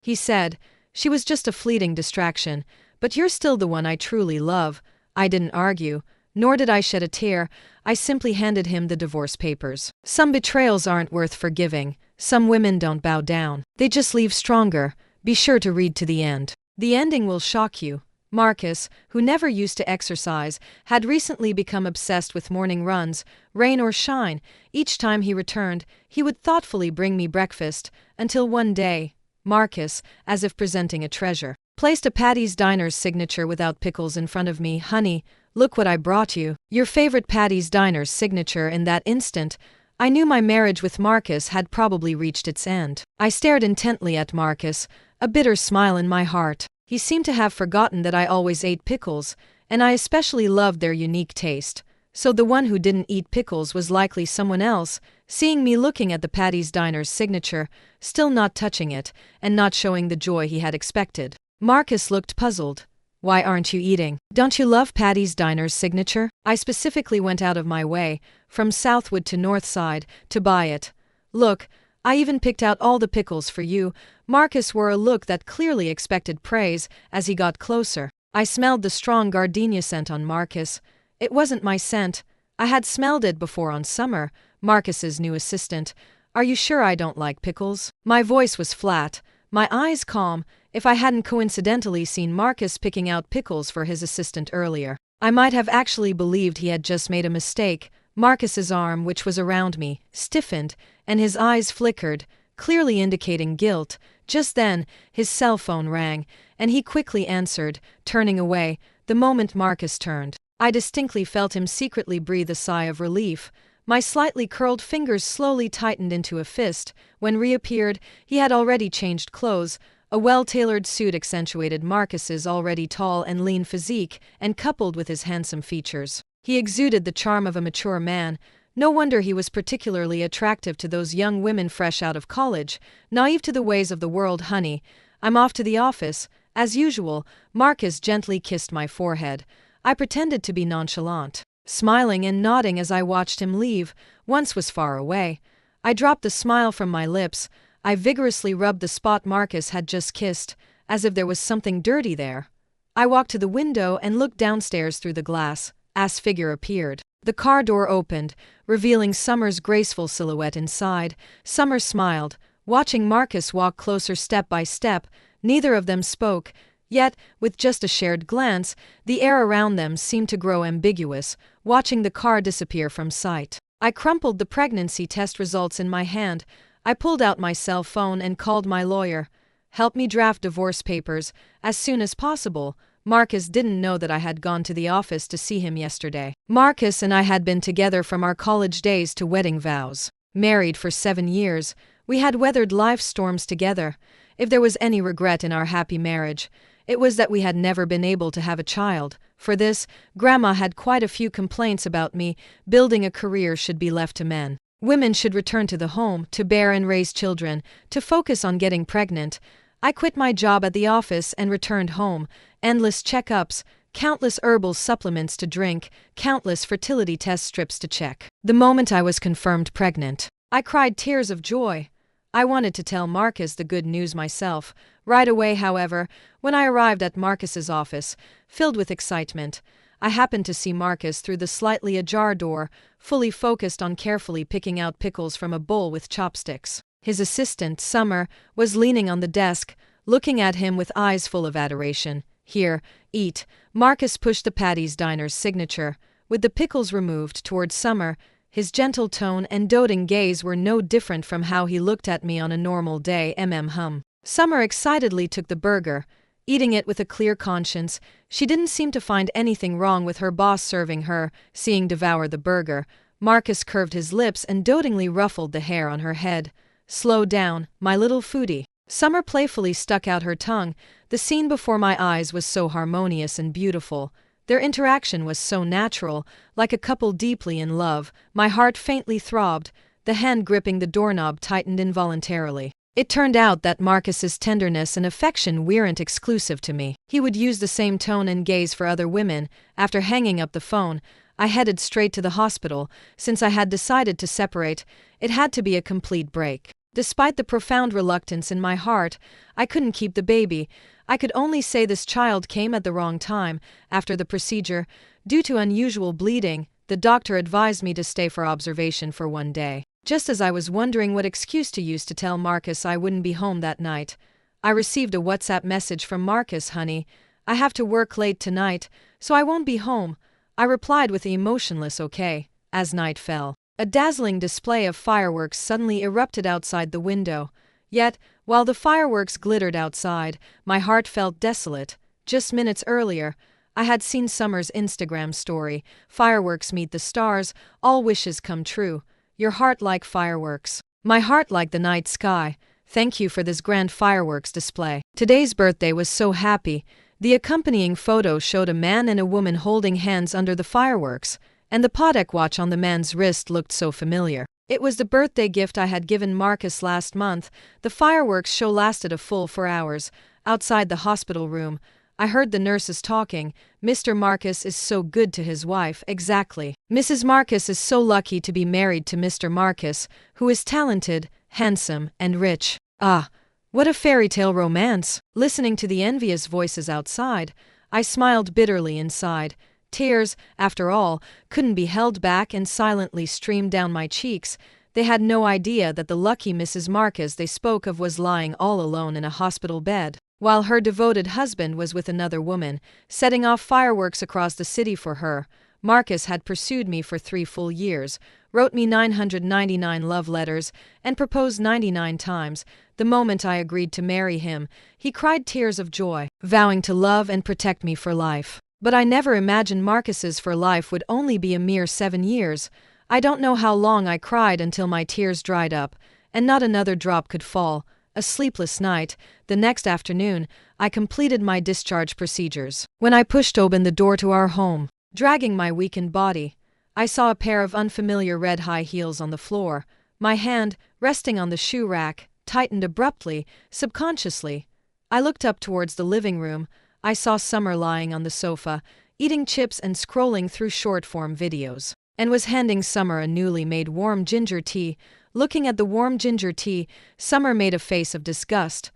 he said. She was just a fleeting distraction, but you're still the one I truly love. I didn't argue, nor did I shed a tear. I simply handed him the divorce papers. Some betrayals aren't worth forgiving. Some women don't bow down. They just leave stronger. Be sure to read to the end. The ending will shock you. Marcus, who never used to exercise, had recently become obsessed with morning runs, rain or shine. Each time he returned, he would thoughtfully bring me breakfast, until one day, Marcus, as if presenting a treasure, placed a Patty's Diner's signature without pickles in front of me. "Honey, look what I brought you." Your favorite Patty's Diner's signature. In that instant, I knew my marriage with Marcus had probably reached its end. I stared intently at Marcus, a bitter smile in my heart. He seemed to have forgotten that I always ate pickles, and I especially loved their unique taste. So the one who didn't eat pickles was likely someone else. Seeing me looking at the Patty's Diner's signature, still not touching it, and not showing the joy he had expected, Marcus looked puzzled. "Why aren't you eating? Don't you love Patty's Diner's signature?" I specifically went out of my way, from Southwood to Northside, to buy it. "Look, I even picked out all the pickles for you." Marcus wore a look that clearly expected praise. As he got closer, I smelled the strong gardenia scent on Marcus. It wasn't my scent. I had smelled it before on Summer, Marcus's new assistant. "Are you sure I don't like pickles?" My voice was flat, my eyes calm. If I hadn't coincidentally seen Marcus picking out pickles for his assistant earlier, I might have actually believed he had just made a mistake. Marcus's arm, which was around me, stiffened, and his eyes flickered, clearly indicating guilt. Just then, his cell phone rang, and he quickly answered, turning away. The moment Marcus turned, I distinctly felt him secretly breathe a sigh of relief. My slightly curled fingers slowly tightened into a fist. When reappeared, he had already changed clothes. A well-tailored suit accentuated Marcus's already tall and lean physique, and coupled with his handsome features, he exuded the charm of a mature man. No wonder he was particularly attractive to those young women fresh out of college, naive to the ways of the world. "Honey, I'm off to the office." As usual, Marcus gently kissed my forehead. I pretended to be nonchalant, smiling and nodding as I watched him leave. Once was far away. I dropped the smile from my lips. I vigorously rubbed the spot Marcus had just kissed, as if there was something dirty there. I walked to the window and looked downstairs through the glass. As figure appeared. The car door opened, revealing Summer's graceful silhouette inside. Summer smiled, watching Marcus walk closer step by step. Neither of them spoke, yet, with just a shared glance, the air around them seemed to grow ambiguous, watching the car disappear from sight. I crumpled the pregnancy test results in my hand. I pulled out my cell phone and called my lawyer. "Help me draft divorce papers, as soon as possible." Marcus didn't know that I had gone to the office to see him yesterday. Marcus and I had been together from our college days to wedding vows. Married for 7 years, we had weathered life's storms together. If there was any regret in our happy marriage, it was that we had never been able to have a child. For this, Grandma had quite a few complaints about me. Building a career should be left to men. Women should return to the home, to bear and raise children, to focus on getting pregnant. I quit my job at the office and returned home. Endless checkups, countless herbal supplements to drink, countless fertility test strips to check. The moment I was confirmed pregnant, I cried tears of joy. I wanted to tell Marcus the good news myself. Right away, however, when I arrived at Marcus's office, filled with excitement, I happened to see Marcus through the slightly ajar door, fully focused on carefully picking out pickles from a bowl with chopsticks. His assistant, Summer, was leaning on the desk, looking at him with eyes full of adoration. "Here, eat." Marcus pushed the Patty's Diner's signature, with the pickles removed, toward Summer. His gentle tone and doting gaze were no different from how he looked at me on a normal day. Summer excitedly took the burger, eating it with a clear conscience. She didn't seem to find anything wrong with her boss serving her. Seeing devour the burger, Marcus curved his lips and dotingly ruffled the hair on her head. "Slow down, my little foodie." Summer playfully stuck out her tongue. The scene before my eyes was so harmonious and beautiful. Their interaction was so natural, like a couple deeply in love. My heart faintly throbbed. The hand gripping the doorknob tightened involuntarily. It turned out that Marcus's tenderness and affection weren't exclusive to me. He would use the same tone and gaze for other women. After hanging up the phone, I headed straight to the hospital. Since I had decided to separate, it had to be a complete break. Despite the profound reluctance in my heart, I couldn't keep the baby. I could only say this child came at the wrong time. After the procedure, due to unusual bleeding, the doctor advised me to stay for observation for 1 day. Just as I was wondering what excuse to use to tell Marcus I wouldn't be home that night, I received a WhatsApp message from Marcus. "Honey, I have to work late tonight, so I won't be home." I replied with the emotionless "okay." As night fell, a dazzling display of fireworks suddenly erupted outside the window. Yet, while the fireworks glittered outside, my heart felt desolate. Just minutes earlier, I had seen Summer's Instagram story: "Fireworks meet the stars, all wishes come true. Your heart like fireworks. My heart like the night sky. Thank you for this grand fireworks display." Today's birthday was so happy. The accompanying photo showed a man and a woman holding hands under the fireworks, and the Patek watch on the man's wrist looked so familiar. It was the birthday gift I had given Marcus last month. The fireworks show lasted a full 4 hours. Outside the hospital room, I heard the nurses talking. "Mr. Marcus is so good to his wife." Exactly. Mrs. Marcus is so lucky to be married to Mr. Marcus, who is talented, handsome, and rich. Ah, what a fairy tale romance! Listening to the envious voices outside, I smiled bitterly inside. Tears, after all, couldn't be held back and silently streamed down my cheeks. They had no idea that the lucky Mrs. Marcus they spoke of was lying all alone in a hospital bed, while her devoted husband was with another woman, setting off fireworks across the city for her. Marcus had pursued me for 3 full years, wrote me 999 love letters, and proposed 99 times. The moment I agreed to marry him, he cried tears of joy, vowing to love and protect me for life. But I never imagined Marcus's for life would only be a mere 7 years. I don't know how long I cried until my tears dried up, and not another drop could fall. A sleepless night. The next afternoon, I completed my discharge procedures. When I pushed open the door to our home, dragging my weakened body, I saw a pair of unfamiliar red high heels on the floor. My hand, resting on the shoe rack, tightened abruptly, subconsciously. I looked up towards the living room. I saw Summer lying on the sofa, eating chips and scrolling through short-form videos, and was handing Summer a newly made warm ginger tea. Looking at the warm ginger tea, Summer made a face of disgust.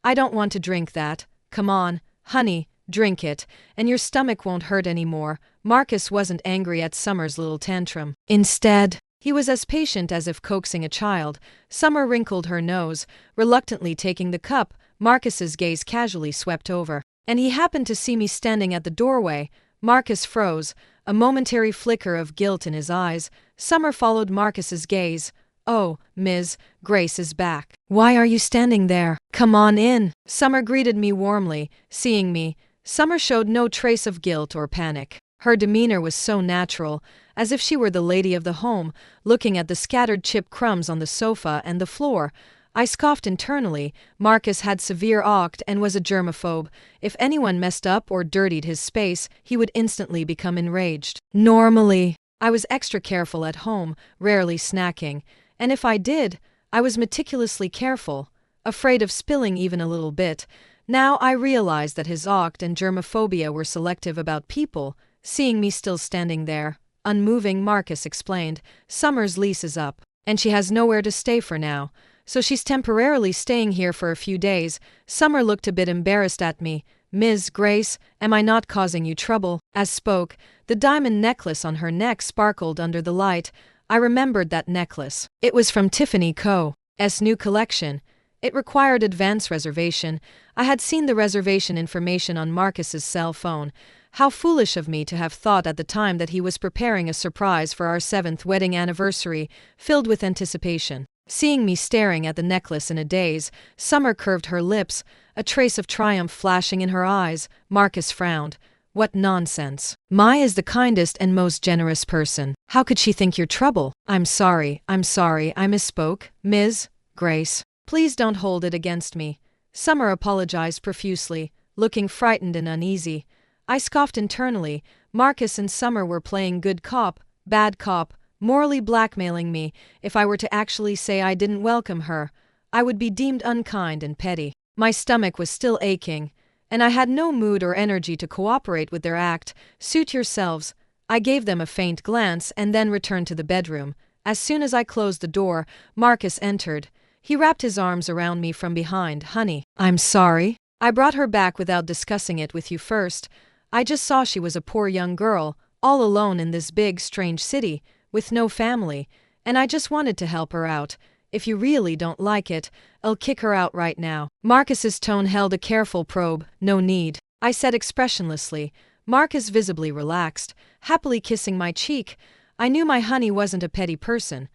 "I don't want to drink that." "Come on, honey, drink it, and your stomach won't hurt anymore." Marcus wasn't angry at Summer's little tantrum. Instead, he was as patient as if coaxing a child. Summer wrinkled her nose, reluctantly taking the cup. Marcus's gaze casually swept over, and he happened to see me standing at the doorway. Marcus froze, a momentary flicker of guilt in his eyes. Summer followed Marcus's gaze. "Oh, Ms. Grace is back. Why are you standing there? Come on in." Summer greeted me warmly. Seeing me, Summer showed no trace of guilt or panic. Her demeanor was so natural, as if she were the lady of the home. Looking at the scattered chip crumbs on the sofa and the floor, I scoffed internally. Marcus had severe OCD and was a germaphobe. If anyone messed up or dirtied his space, he would instantly become enraged. Normally, I was extra careful at home, rarely snacking, and if I did, I was meticulously careful, afraid of spilling even a little bit. Now I realized that his OCD and germophobia were selective about people. Seeing me still standing there, unmoving, Marcus explained, "Summer's lease is up, and she has nowhere to stay for now, so she's temporarily staying here for a few days." Summer looked a bit embarrassed at me. "Ms. Grace, am I not causing you trouble?" As spoke, the diamond necklace on her neck sparkled under the light. I remembered that necklace. It was from Tiffany Co.'s new collection. It required advance reservation. I had seen the reservation information on Marcus's cell phone. How foolish of me to have thought at the time that he was preparing a surprise for our 7th wedding anniversary, filled with anticipation. Seeing me staring at the necklace in a daze, Summer curved her lips, a trace of triumph flashing in her eyes. Marcus frowned. "What nonsense. Mai is the kindest and most generous person. How could she think you're trouble?" I'm sorry, I misspoke, Ms. Grace. Please don't hold it against me." Summer apologized profusely, looking frightened and uneasy. I scoffed internally. Marcus and Summer were playing good cop, bad cop, morally blackmailing me. If I were to actually say I didn't welcome her, I would be deemed unkind and petty. My stomach was still aching, and I had no mood or energy to cooperate with their act. "Suit yourselves." I gave them a faint glance and then returned to the bedroom. As soon as I closed the door, Marcus entered. He wrapped his arms around me from behind. Honey, I'm sorry. I brought her back without discussing it with you first. I just saw she was a poor young girl, all alone in this big, strange city, with no family, and I just wanted to help her out. If you really don't like it, I'll kick her out right now. Marcus's tone held a careful probe. No need, I said expressionlessly. Marcus visibly relaxed, happily kissing my cheek. I knew my honey wasn't a petty person.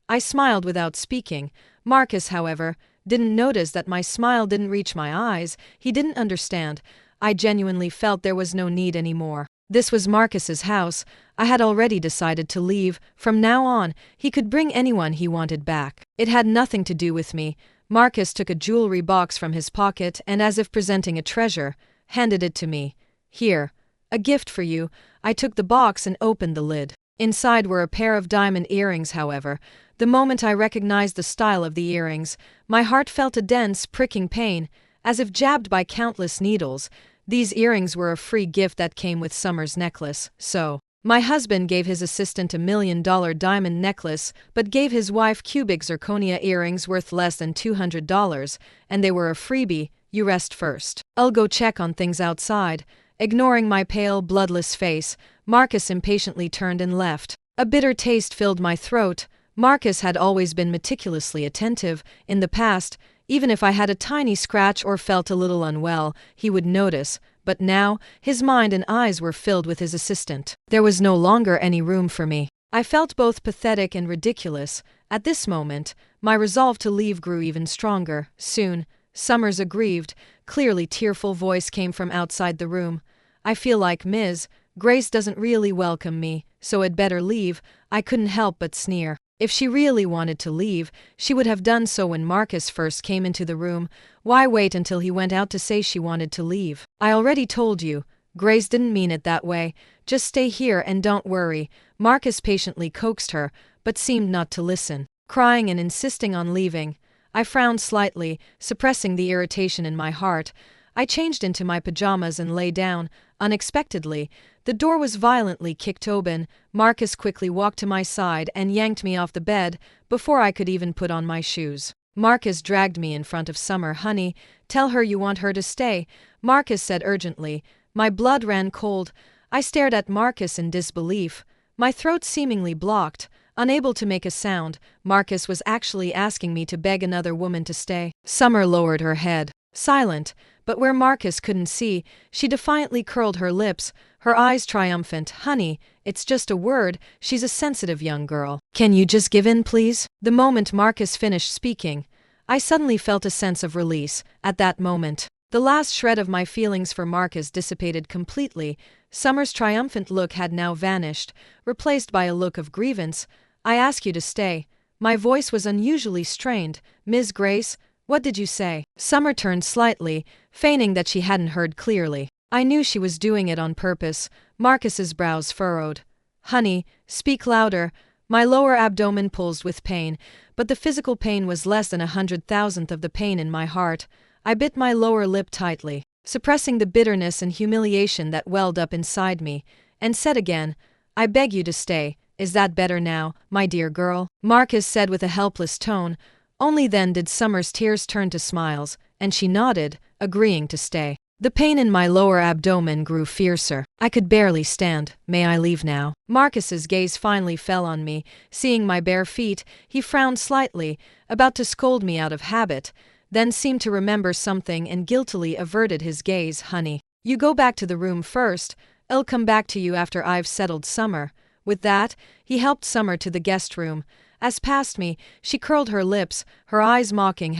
I smiled without speaking. Marcus, however, didn't notice that my smile didn't reach my eyes. He didn't understand. I genuinely felt there was no need anymore. This was Marcus's house. I had already decided to leave. From now on, he could bring anyone he wanted back. It had nothing to do with me. Marcus took a jewelry box from his pocket and, as if presenting a treasure, handed it to me. Here, a gift for you. I took the box and opened the lid. Inside were a pair of diamond earrings, however. The moment I recognized the style of the earrings, my heart felt a dense, pricking pain, as if jabbed by countless needles. These earrings were a free gift that came with Summer's necklace, so my husband gave his assistant $1 million diamond necklace, but gave his wife cubic zirconia earrings worth less than $200, and they were a freebie. You rest first. I'll go check on things outside. Ignoring my pale, bloodless face, Marcus impatiently turned and left. A bitter taste filled my throat. Marcus had always been meticulously attentive. In the past, even if I had a tiny scratch or felt a little unwell, he would notice, but now, his mind and eyes were filled with his assistant. There was no longer any room for me. I felt both pathetic and ridiculous. At this moment, my resolve to leave grew even stronger. Soon, Summer's aggrieved, clearly tearful voice came from outside the room. I feel like Ms. Grace doesn't really welcome me, so I'd better leave. I couldn't help but sneer. If she really wanted to leave, she would have done so when Marcus first came into the room. Why wait until he went out to say she wanted to leave? I already told you. Grace didn't mean it that way. Just stay here and don't worry. Marcus patiently coaxed her, but seemed not to listen. Crying and insisting on leaving. I frowned slightly, suppressing the irritation in my heart. I changed into my pajamas and lay down. Unexpectedly, the door was violently kicked open. Marcus quickly walked to my side and yanked me off the bed before I could even put on my shoes. Marcus dragged me in front of Summer. Honey, tell her you want her to stay, Marcus said urgently. My blood ran cold. I stared at Marcus in disbelief, my throat seemingly blocked. Unable to make a sound, Marcus was actually asking me to beg another woman to stay. Summer lowered her head, silent, but where Marcus couldn't see, she defiantly curled her lips, her eyes triumphant. Honey, it's just a word. She's a sensitive young girl. Can you just give in, please? The moment Marcus finished speaking, I suddenly felt a sense of release. At that moment, the last shred of my feelings for Marcus dissipated completely. Summer's triumphant look had now vanished, replaced by a look of grievance. I ask you to stay. My voice was unusually strained. Ms. Grace, what did you say? Summer turned slightly, feigning that she hadn't heard clearly. I knew she was doing it on purpose. Marcus's brows furrowed. Honey, speak louder. My lower abdomen pulsed with pain, but the physical pain was less than 100,000th of the pain in my heart. I bit my lower lip tightly, suppressing the bitterness and humiliation that welled up inside me, and said again, I beg you to stay. Is that better now, my dear girl? Marcus said with a helpless tone. Only then did Summer's tears turn to smiles, and she nodded, agreeing to stay. The pain in my lower abdomen grew fiercer. I could barely stand. May I leave now? Marcus's gaze finally fell on me. Seeing my bare feet, he frowned slightly, about to scold me out of habit, then seemed to remember something and guiltily averted his gaze. Honey, you go back to the room first. I'll come back to you after I've settled Summer. With that, he helped Summer to the guest room. As past me, she curled her lips, her eyes mocking.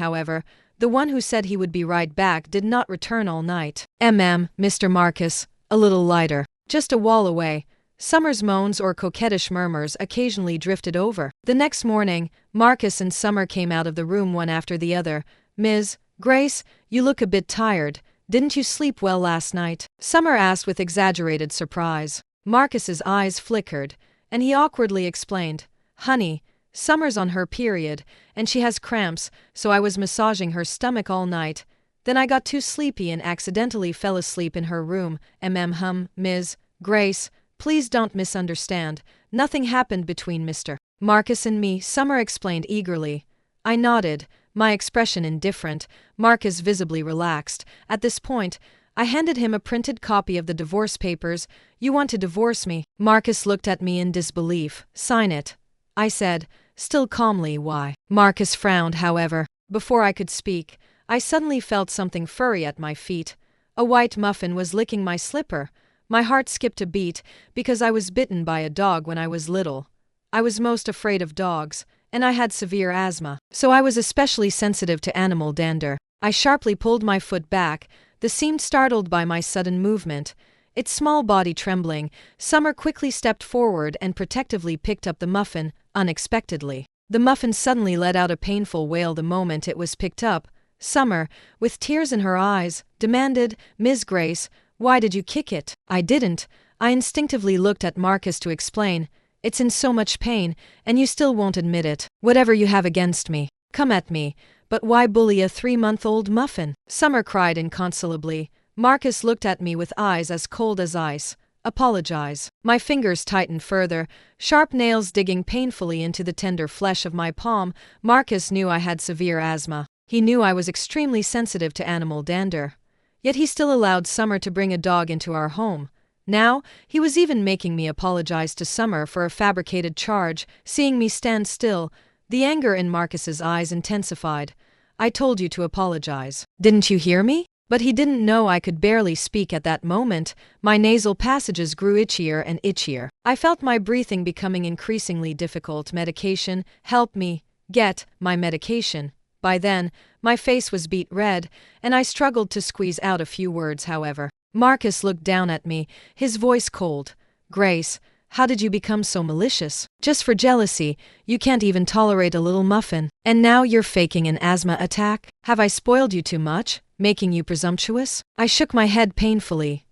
The one who said he would be right back did not return all night. Mr. Marcus, a little lighter. Just a wall away. Summer's moans or coquettish murmurs occasionally drifted over. The next morning, Marcus and Summer came out of the room one after the other. Ms. Grace, you look a bit tired. Didn't you sleep well last night? Summer asked with exaggerated surprise. Marcus's eyes flickered, and he awkwardly explained, Honey, Summer's on her period, and she has cramps, so I was massaging her stomach all night. Then I got too sleepy and accidentally fell asleep in her room. Ms. Grace, please don't misunderstand. Nothing happened between Mr. Marcus and me, Summer explained eagerly. I nodded, my expression indifferent, Marcus visibly relaxed. At this point, I handed him a printed copy of the divorce papers. You want to divorce me? Marcus looked at me in disbelief. Sign it, I said, still calmly. Why? Marcus frowned, however. Before I could speak, I suddenly felt something furry at my feet. A white muffin was licking my slipper. My heart skipped a beat because I was bitten by a dog when I was little. I was most afraid of dogs, and I had severe asthma, so I was especially sensitive to animal dander. I sharply pulled my foot back. The seemed startled by my sudden movement. Its small body trembling, Summer quickly stepped forward and protectively picked up the muffin, unexpectedly. The muffin suddenly let out a painful wail the moment it was picked up. Summer, with tears in her eyes, demanded, "Ms. Grace, why did you kick it?" I didn't. I instinctively looked at Marcus to explain. It's in so much pain, and you still won't admit it. Whatever you have against me, come at me. But why bully a 3-month-old muffin? Summer cried inconsolably. Marcus looked at me with eyes as cold as ice. Apologize. My fingers tightened further, sharp nails digging painfully into the tender flesh of my palm. Marcus knew I had severe asthma. He knew I was extremely sensitive to animal dander. Yet he still allowed Summer to bring a dog into our home. Now, he was even making me apologize to Summer for a fabricated charge. Seeing me stand still, the anger in Marcus's eyes intensified. I told you to apologize. Didn't you hear me? But he didn't know I could barely speak at that moment. My nasal passages grew itchier and itchier. I felt my breathing becoming increasingly difficult. Medication, help me get my medication. By then, my face was beet red, and I struggled to squeeze out a few words. However, Marcus looked down at me, his voice cold. Grace, how did you become so malicious? Just for jealousy, you can't even tolerate a little muffin. And now you're faking an asthma attack? Have I spoiled you too much, making you presumptuous? I shook my head painfully.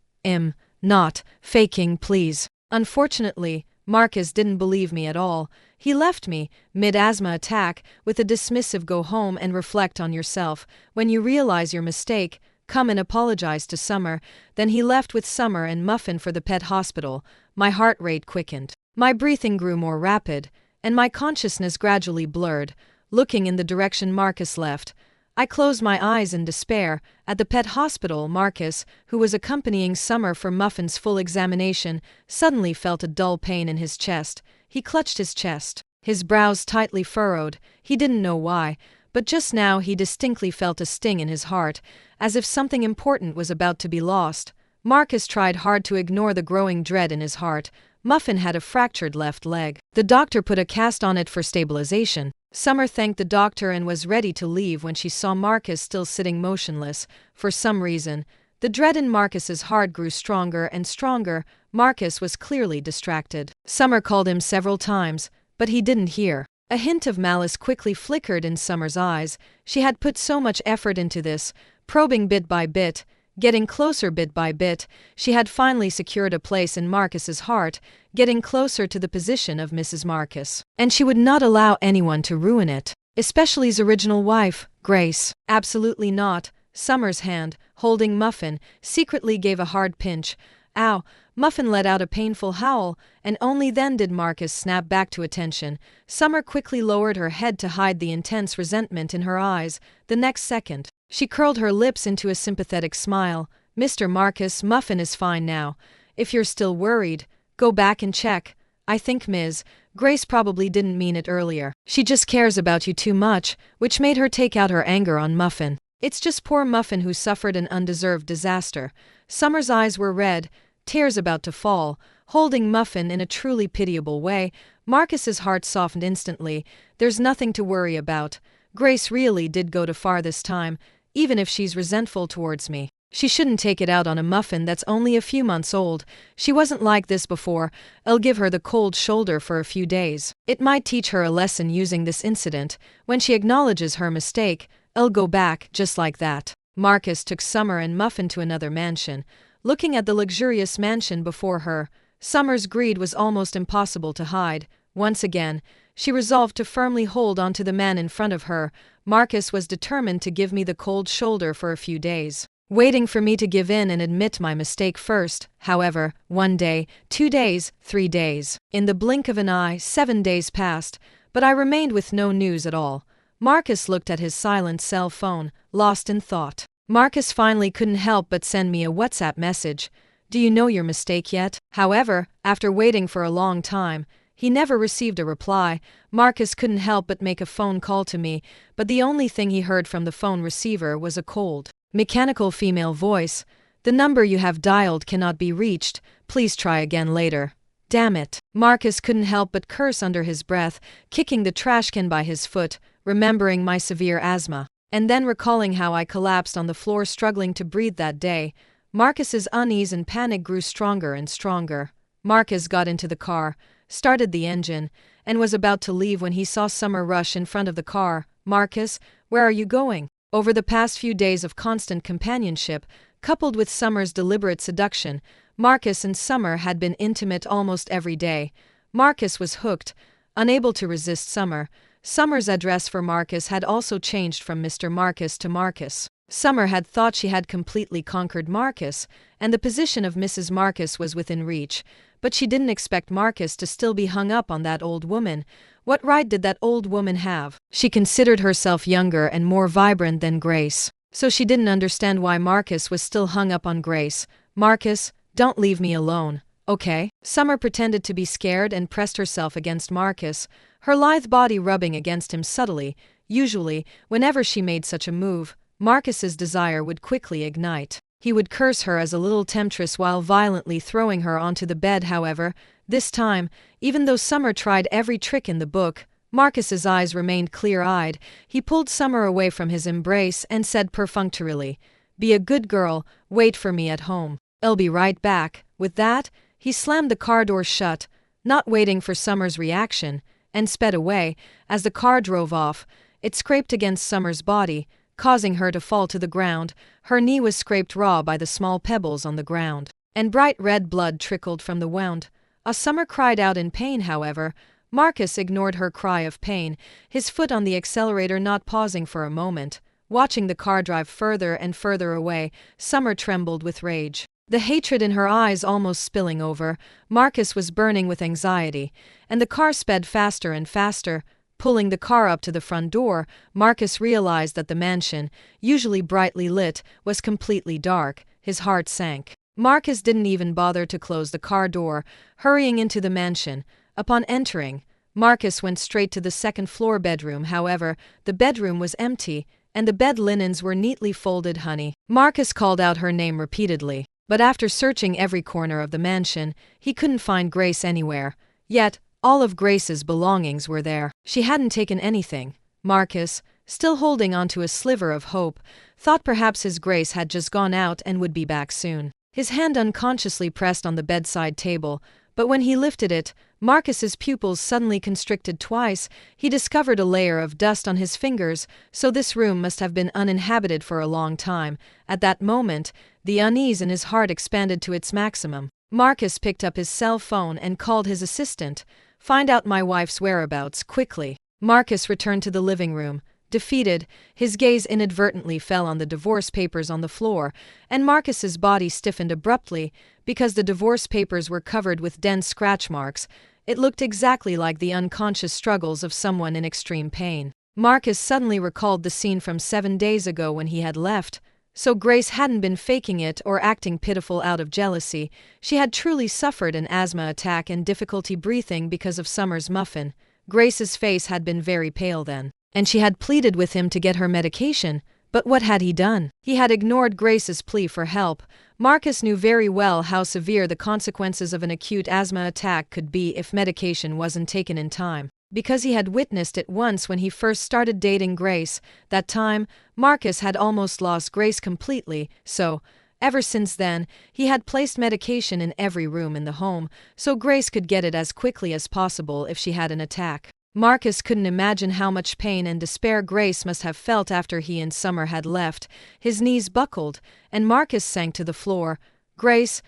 Not faking, please. Unfortunately, Marcus didn't believe me at all. He left me, mid-asthma attack, with a dismissive "go home and reflect on yourself. When you realize your mistake, come and apologize to Summer." Then he left with Summer and Muffin for the pet hospital. My heart rate quickened. My breathing grew more rapid, and my consciousness gradually blurred, looking in the direction Marcus left. I closed my eyes in despair. At the pet hospital, Marcus, who was accompanying Summer for Muffin's full examination, suddenly felt a dull pain in his chest. He clutched his chest, his brows tightly furrowed. He didn't know why, but just now he distinctly felt a sting in his heart, as if something important was about to be lost. Marcus tried hard to ignore the growing dread in his heart. Muffin had a fractured left leg. The doctor put a cast on it for stabilization. Summer thanked the doctor and was ready to leave when she saw Marcus still sitting motionless. For some reason, the dread in Marcus's heart grew stronger and stronger. Marcus was clearly distracted. Summer called him several times, but he didn't hear. A hint of malice quickly flickered in Summer's eyes. She had put so much effort into this, probing bit by bit, getting closer bit by bit. She had finally secured a place in Marcus's heart, getting closer to the position of Mrs. Marcus. And she would not allow anyone to ruin it, especially his original wife, Grace. Absolutely not. Summer's hand, holding Muffin, secretly gave a hard pinch. Ow! Muffin let out a painful howl, and only then did Marcus snap back to attention. Summer quickly lowered her head to hide the intense resentment in her eyes. The next second, she curled her lips into a sympathetic smile. "Mr. Marcus, Muffin is fine now. If you're still worried, go back and check. I think Ms. Grace probably didn't mean it earlier. She just cares about you too much," which made her take out her anger on Muffin. "It's just poor Muffin who suffered an undeserved disaster." Summer's eyes were red, tears about to fall. Holding Muffin in a truly pitiable way, Marcus's heart softened instantly. There's nothing to worry about. Grace really did go too far this time, even if she's resentful towards me. She shouldn't take it out on a Muffin that's only a few months old. She wasn't like this before. I'll give her the cold shoulder for a few days. It might teach her a lesson using this incident. When she acknowledges her mistake, I'll go back, just like that. Marcus took Summer and Muffin to another mansion. Looking at the luxurious mansion before her, Summer's greed was almost impossible to hide. Once again, she resolved to firmly hold on to the man in front of her. Marcus was determined to give me the cold shoulder for a few days, waiting for me to give in and admit my mistake first. However, 1 day, 2 days, 3 days. In the blink of an eye, 7 days passed, but I remained with no news at all. Marcus looked at his silent cell phone, lost in thought. Marcus finally couldn't help but send me a WhatsApp message. Do you know your mistake yet? However, after waiting for a long time, he never received a reply. Marcus couldn't help but make a phone call to me, but the only thing he heard from the phone receiver was a cold, mechanical female voice. The number you have dialed cannot be reached. Please try again later. Damn it. Marcus couldn't help but curse under his breath, kicking the trash can by his foot, remembering my severe asthma, and then recalling how I collapsed on the floor struggling to breathe that day. Marcus's unease and panic grew stronger and stronger. Marcus got into the car, started the engine, and was about to leave when he saw Summer rush in front of the car. Marcus, where are you going? Over the past few days of constant companionship, coupled with Summer's deliberate seduction, Marcus and Summer had been intimate almost every day. Marcus was hooked, unable to resist Summer. Summer's address for Marcus had also changed from Mr. Marcus to Marcus. Summer had thought she had completely conquered Marcus, and the position of Mrs. Marcus was within reach, but she didn't expect Marcus to still be hung up on that old woman. What right did that old woman have? She considered herself younger and more vibrant than Grace, so she didn't understand why Marcus was still hung up on Grace. Marcus, don't leave me alone, okay? Summer pretended to be scared and pressed herself against Marcus, her lithe body rubbing against him subtly. Usually, whenever she made such a move, Marcus's desire would quickly ignite. He would curse her as a little temptress while violently throwing her onto the bed. However, this time, even though Summer tried every trick in the book, Marcus's eyes remained clear-eyed. He pulled Summer away from his embrace and said perfunctorily, "Be a good girl, wait for me at home. I'll be right back." With that, he slammed the car door shut, not waiting for Summer's reaction, and sped away. As the car drove off, it scraped against Summer's body, causing her to fall to the ground. Her knee was scraped raw by the small pebbles on the ground, and bright red blood trickled from the wound. Summer cried out in pain. However, Marcus ignored her cry of pain, his foot on the accelerator, not pausing for a moment. Watching the car drive further and further away, Summer trembled with rage, the hatred in her eyes almost spilling over. Marcus was burning with anxiety, and the car sped faster and faster. Pulling the car up to the front door, Marcus realized that the mansion, usually brightly lit, was completely dark. His heart sank. Marcus didn't even bother to close the car door, hurrying into the mansion. Upon entering, Marcus went straight to the second-floor bedroom. However, the bedroom was empty, and the bed linens were neatly folded. "Honey." Marcus called out her name repeatedly, but after searching every corner of the mansion, he couldn't find Grace anywhere. Yet, all of Grace's belongings were there. She hadn't taken anything. Marcus, still holding onto a sliver of hope, thought perhaps his Grace had just gone out and would be back soon. His hand unconsciously pressed on the bedside table, but when he lifted it, Marcus's pupils suddenly constricted twice. He discovered a layer of dust on his fingers, so this room must have been uninhabited for a long time. At that moment, the unease in his heart expanded to its maximum. Marcus picked up his cell phone and called his assistant. "Find out my wife's whereabouts, quickly." Marcus returned to the living room. Defeated, his gaze inadvertently fell on the divorce papers on the floor, and Marcus's body stiffened abruptly. Because the divorce papers were covered with dense scratch marks, it looked exactly like the unconscious struggles of someone in extreme pain. Marcus suddenly recalled the scene from 7 days ago when he had left. So Grace hadn't been faking it or acting pitiful out of jealousy. She had truly suffered an asthma attack and difficulty breathing because of Summer's muffin. Grace's face had been very pale then, and she had pleaded with him to get her medication. But what had he done? He had ignored Grace's plea for help. Marcus knew very well how severe the consequences of an acute asthma attack could be if medication wasn't taken in time, because he had witnessed it once when he first started dating Grace. That time, Marcus had almost lost Grace completely, so, ever since then, he had placed medication in every room in the home, so Grace could get it as quickly as possible if she had an attack. Marcus couldn't imagine how much pain and despair Grace must have felt after he and Summer had left. His knees buckled, and Marcus sank to the floor. Grace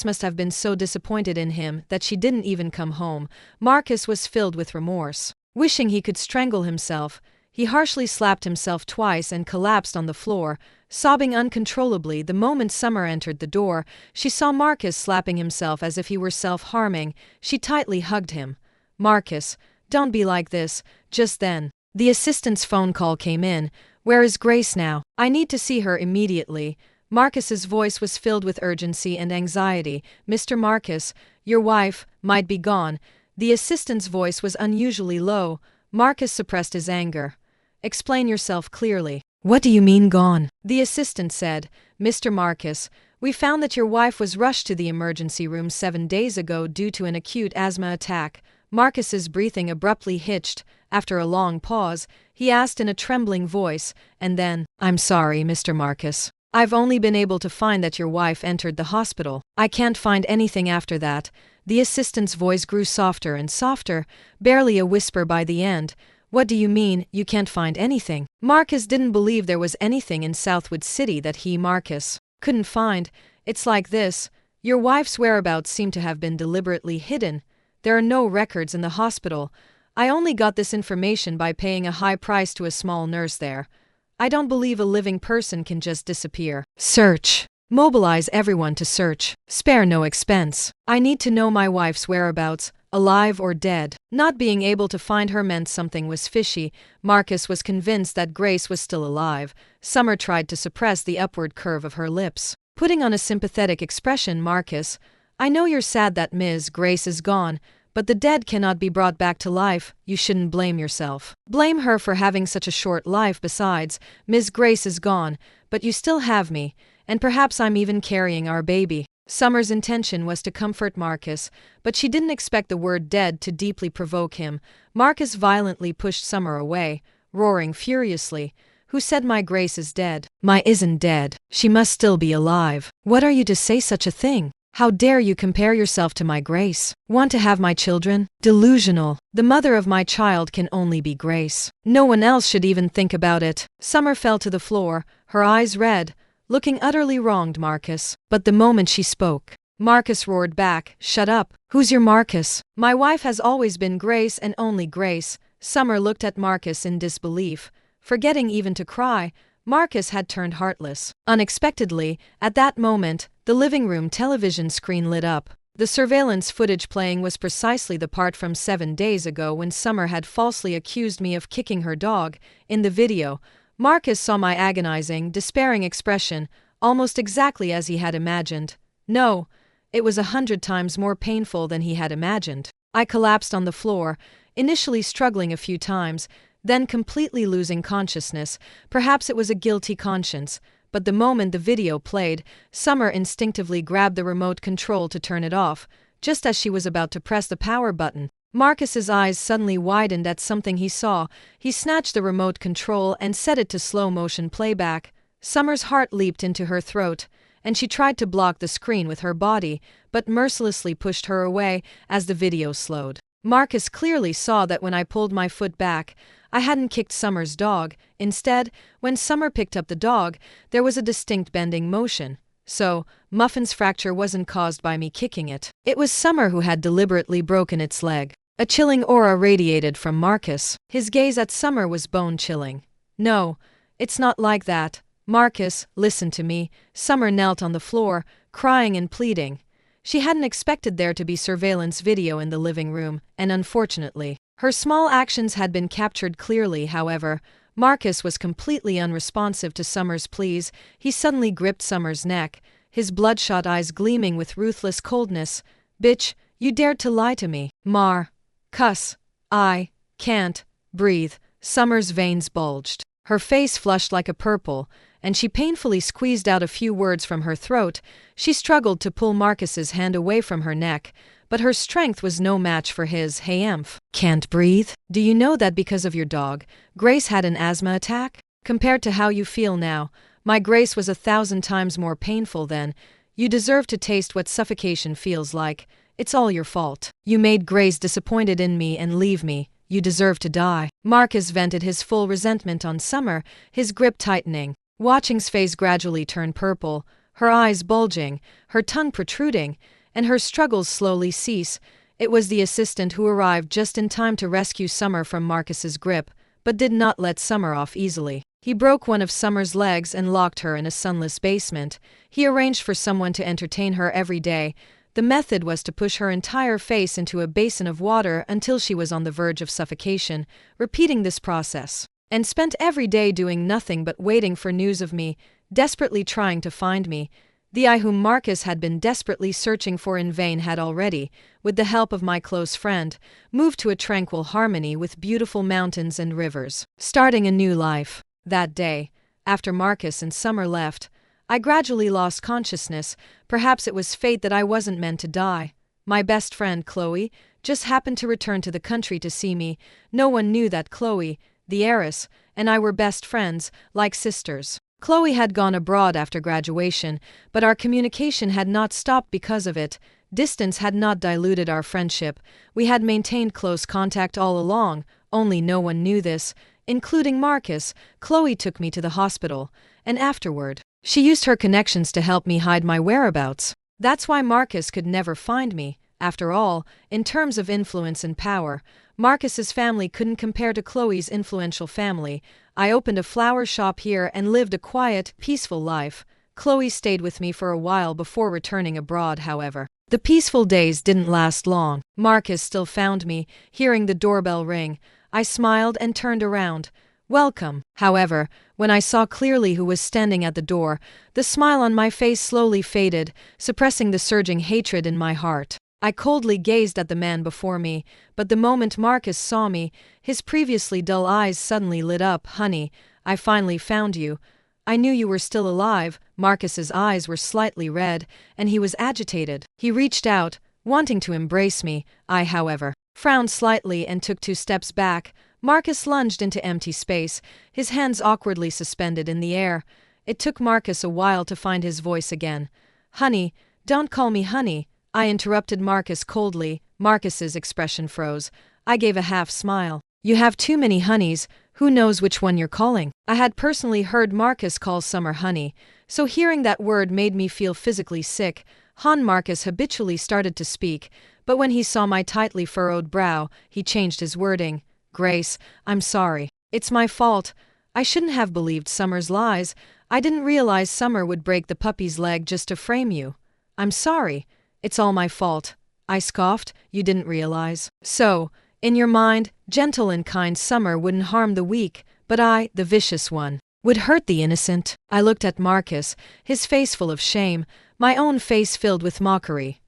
must have been so disappointed in him that she didn't even come home. Marcus was filled with remorse. Wishing he could strangle himself, he harshly slapped himself twice and collapsed on the floor, sobbing uncontrollably. The moment Summer entered the door, she saw Marcus slapping himself as if he were self-harming. She tightly hugged him. "Marcus, don't be like this." Just then, The assistant's phone call came in. Where is Grace now? I need to see her immediately. Marcus's voice was filled with urgency and anxiety. Mr. Marcus, your wife might be gone. The assistant's voice was unusually low. Marcus suppressed his anger. Explain yourself clearly. What do you mean gone? The assistant said. Mr. Marcus, we found that your wife was rushed to the emergency room 7 days ago due to an acute asthma attack. Marcus's breathing abruptly hitched. After a long pause, he asked in a trembling voice, and then, I'm sorry, Mr. Marcus. I've only been able to find that your wife entered the hospital. I can't find anything after that. The assistant's voice grew softer and softer, barely a whisper by the end. What do you mean, you can't find anything? Marcus didn't believe there was anything in Southwood City that he, Marcus, couldn't find. It's like this. Your wife's whereabouts seem to have been deliberately hidden. There are no records in the hospital. I only got this information by paying a high price to a small nurse there. I don't believe a living person can just disappear. Search. Mobilize everyone to search. Spare no expense. I need to know my wife's whereabouts, alive or dead. Not being able to find her meant something was fishy. Marcus was convinced that Grace was still alive. Summer tried to suppress the upward curve of her lips. Putting on a sympathetic expression, Marcus, I know you're sad that Ms. Grace is gone, but the dead cannot be brought back to life. You shouldn't blame yourself. Blame her for having such a short life. Besides, Ms. Grace is gone, but you still have me, and perhaps I'm even carrying our baby. Summer's intention was to comfort Marcus, but she didn't expect the word dead to deeply provoke him. Marcus violently pushed Summer away, roaring furiously. Who said my Grace is dead? My isn't dead. She must still be alive. What are you to say such a thing? How dare you compare yourself to my Grace? Want to have my children? Delusional. The mother of my child can only be Grace. No one else should even think about it. Summer fell to the floor, her eyes red, looking utterly wronged Marcus. But the moment she spoke, Marcus roared back, Shut up. Who's your Marcus? My wife has always been Grace and only Grace. Summer looked at Marcus in disbelief. Forgetting even to cry, Marcus had turned heartless. Unexpectedly, at that moment, the living room television screen lit up. The surveillance footage playing was precisely the part from 7 days ago when Summer had falsely accused me of kicking her dog. In the video, Marcus saw my agonizing, despairing expression, almost exactly as he had imagined. No, it was 100 times more painful than he had imagined. I collapsed on the floor, initially struggling a few times, then completely losing consciousness. Perhaps it was a guilty conscience, but the moment the video played, Summer instinctively grabbed the remote control to turn it off. Just as she was about to press the power button, Marcus's eyes suddenly widened at something he saw. He snatched the remote control and set it to slow-motion playback. Summer's heart leaped into her throat, and she tried to block the screen with her body, but mercilessly pushed her away as the video slowed. Marcus clearly saw that when I pulled my foot back, I hadn't kicked Summer's dog. Instead, when Summer picked up the dog, there was a distinct bending motion. So, Muffin's fracture wasn't caused by me kicking it. It was Summer who had deliberately broken its leg. A chilling aura radiated from Marcus. His gaze at Summer was bone-chilling. No, it's not like that. Marcus, listen to me. Summer knelt on the floor, crying and pleading. She hadn't expected there to be surveillance video in the living room, and unfortunately, her small actions had been captured clearly. However, Marcus was completely unresponsive to Summer's pleas. He suddenly gripped Summer's neck, his bloodshot eyes gleaming with ruthless coldness. Bitch, you dared to lie to me. Cuss. I can't breathe. Summer's veins bulged. Her face flushed like a purple, and she painfully squeezed out a few words from her throat. She struggled to pull Marcus's hand away from her neck, but her strength was no match for his. Hey, can't breathe? Do you know that because of your dog, Grace had an asthma attack? Compared to how you feel now, my Grace was 1,000 times more painful then. You deserve to taste what suffocation feels like. It's all your fault. You made Grace disappointed in me and leave me. You deserve to die. Marcus vented his full resentment on Summer, his grip tightening. Watching's face gradually turn purple, her eyes bulging, her tongue protruding, and her struggles slowly cease. It was the assistant who arrived just in time to rescue Summer from Marcus's grip, but did not let Summer off easily. He broke one of Summer's legs and locked her in a sunless basement. He arranged for someone to entertain her every day, The method was to push her entire face into a basin of water until she was on the verge of suffocation, repeating this process. And spent every day doing nothing but waiting for news of me, desperately trying to find me. The I whom Marcus had been desperately searching for in vain had already, with the help of my close friend, moved to a tranquil harmony with beautiful mountains and rivers, starting a new life. That day, after Marcus and Summer left, I gradually lost consciousness. Perhaps it was fate that I wasn't meant to die. My best friend, Chloe, just happened to return to the country to see me. No one knew that Chloe, the heiress, and I were best friends, like sisters. Chloe had gone abroad after graduation, but our communication had not stopped because of it. Distance had not diluted our friendship. We had maintained close contact all along, only no one knew this, including Marcus. Chloe took me to the hospital, and afterward, she used her connections to help me hide my whereabouts. That's why Marcus could never find me. After all, in terms of influence and power, Marcus's family couldn't compare to Chloe's influential family. I opened a flower shop here and lived a quiet, peaceful life. Chloe stayed with me for a while before returning abroad, however. The peaceful days didn't last long. Marcus still found me, hearing the doorbell ring. I smiled and turned around. Welcome. However, when I saw clearly who was standing at the door, the smile on my face slowly faded, suppressing the surging hatred in my heart. I coldly gazed at the man before me, but the moment Marcus saw me, his previously dull eyes suddenly lit up. Honey, I finally found you. I knew you were still alive. Marcus's eyes were slightly red, and he was agitated. He reached out, wanting to embrace me. I, however, frowned slightly and took 2 steps back. Marcus lunged into empty space, his hands awkwardly suspended in the air. It took Marcus a while to find his voice again. Honey, don't call me honey, I interrupted Marcus coldly. Marcus's expression froze. I gave a half smile. You have too many honeys, who knows which one you're calling? I had personally heard Marcus call Summer honey, so hearing that word made me feel physically sick. Marcus habitually started to speak, but when he saw my tightly furrowed brow, he changed his wording. Grace, I'm sorry. It's my fault. I shouldn't have believed Summer's lies. I didn't realize Summer would break the puppy's leg just to frame you. I'm sorry. It's all my fault. I scoffed. You didn't realize. So, in your mind, gentle and kind Summer wouldn't harm the weak, but I, the vicious one, would hurt the innocent. I looked at Marcus, his face full of shame, my own face filled with mockery.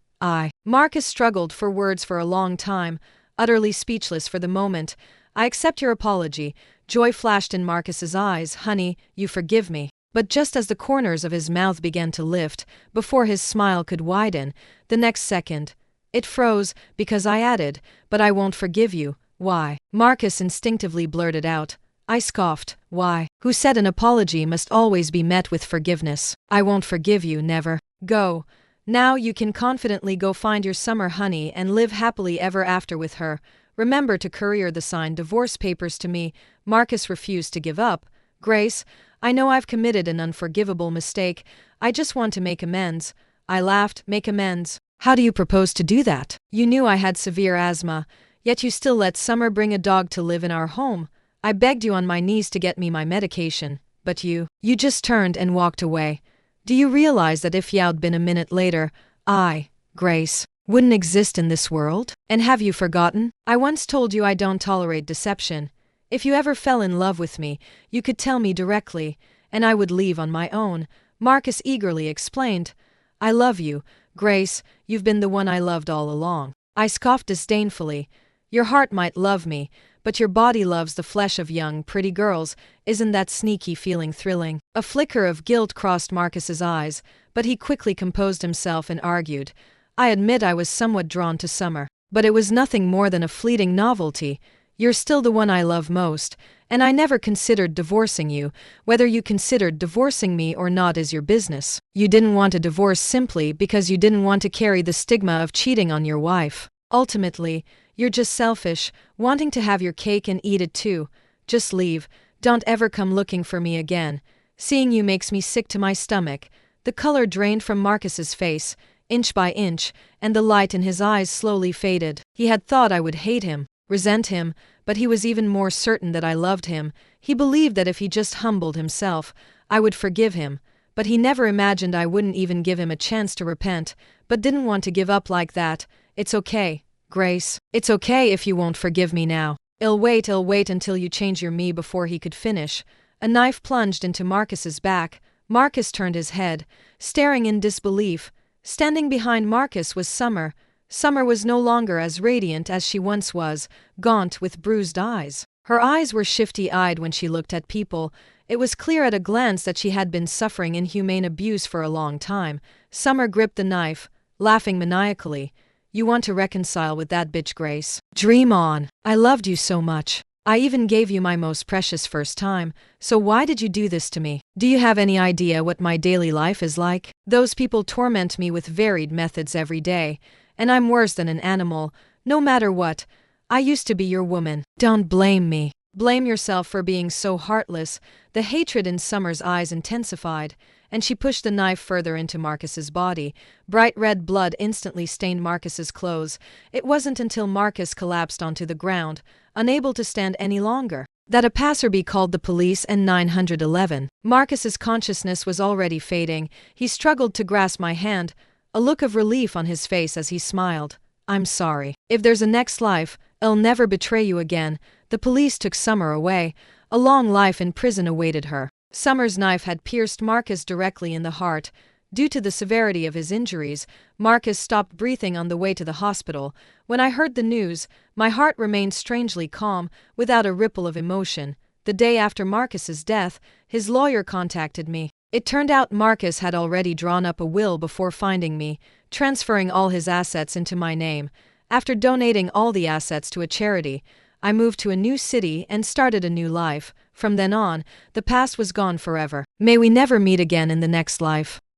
Marcus struggled for words for a long time, utterly speechless for the moment. I accept your apology. Joy flashed in Marcus's eyes. Honey, you forgive me. But just as the corners of his mouth began to lift, before his smile could widen, the next second, it froze, because I added, but I won't forgive you. Why? Marcus instinctively blurted out. I scoffed. Why? Who said an apology must always be met with forgiveness? I won't forgive you, never. Go. Now you can confidently go find your Summer honey and live happily ever after with her. Remember to courier the signed divorce papers to me. Marcus refused to give up. Grace, I know I've committed an unforgivable mistake. I just want to make amends. I laughed. Make amends? How do you propose to do that? You knew I had severe asthma, yet you still let Summer bring a dog to live in our home. I begged you on my knees to get me my medication, but you just turned and walked away. Do you realize that if you'd been a minute later, I, Grace, wouldn't exist in this world? And have you forgotten? I once told you I don't tolerate deception. If you ever fell in love with me, you could tell me directly, and I would leave on my own. Marcus eagerly explained. I love you, Grace, you've been the one I loved all along. I scoffed disdainfully. Your heart might love me, but your body loves the flesh of young, pretty girls. Isn't that sneaky feeling thrilling? A flicker of guilt crossed Marcus's eyes, but he quickly composed himself and argued. I admit I was somewhat drawn to Summer, but it was nothing more than a fleeting novelty. You're still the one I love most, and I never considered divorcing you. Whether you considered divorcing me or not is your business. You didn't want a divorce simply because you didn't want to carry the stigma of cheating on your wife. Ultimately, you're just selfish, wanting to have your cake and eat it too. Just leave. Don't ever come looking for me again. Seeing you makes me sick to my stomach. The color drained from Marcus's face, inch by inch, and the light in his eyes slowly faded. He had thought I would hate him, resent him, but he was even more certain that I loved him. He believed that if he just humbled himself, I would forgive him. but he never imagined I wouldn't even give him a chance to repent, but didn't want to give up like that. It's okay, Grace. It's okay if you won't forgive me now. I'll wait until you change your me. Before he could finish, a knife plunged into Marcus's back. Marcus turned his head, staring in disbelief. Standing behind Marcus was Summer. Summer was no longer as radiant as she once was, gaunt with bruised eyes. Her eyes were shifty-eyed when she looked at people. It was clear at a glance that she had been suffering inhumane abuse for a long time. Summer gripped the knife, laughing maniacally. You want to reconcile with that bitch, Grace? Dream on. I loved you so much. I even gave you my most precious first time, so why did you do this to me? Do you have any idea what my daily life is like? Those people torment me with varied methods every day, and I'm worse than an animal, no matter what. I used to be your woman. Don't blame me. Blame yourself for being so heartless. The hatred in Summer's eyes intensified, and she pushed the knife further into Marcus's body. Bright red blood instantly stained Marcus's clothes. It wasn't until Marcus collapsed onto the ground, unable to stand any longer, that a passerby called the police and 911. Marcus's consciousness was already fading. He struggled to grasp my hand, a look of relief on his face as he smiled. I'm sorry. If there's a next life, I'll never betray you again. The police took Summer away. A long life in prison awaited her. Summer's knife had pierced Marcus directly in the heart. Due to the severity of his injuries, Marcus stopped breathing on the way to the hospital. When I heard the news, my heart remained strangely calm, without a ripple of emotion. The day after Marcus's death, his lawyer contacted me. It turned out Marcus had already drawn up a will before finding me, transferring all his assets into my name. After donating all the assets to a charity, I moved to a new city and started a new life. From then on, the past was gone forever. May we never meet again in the next life.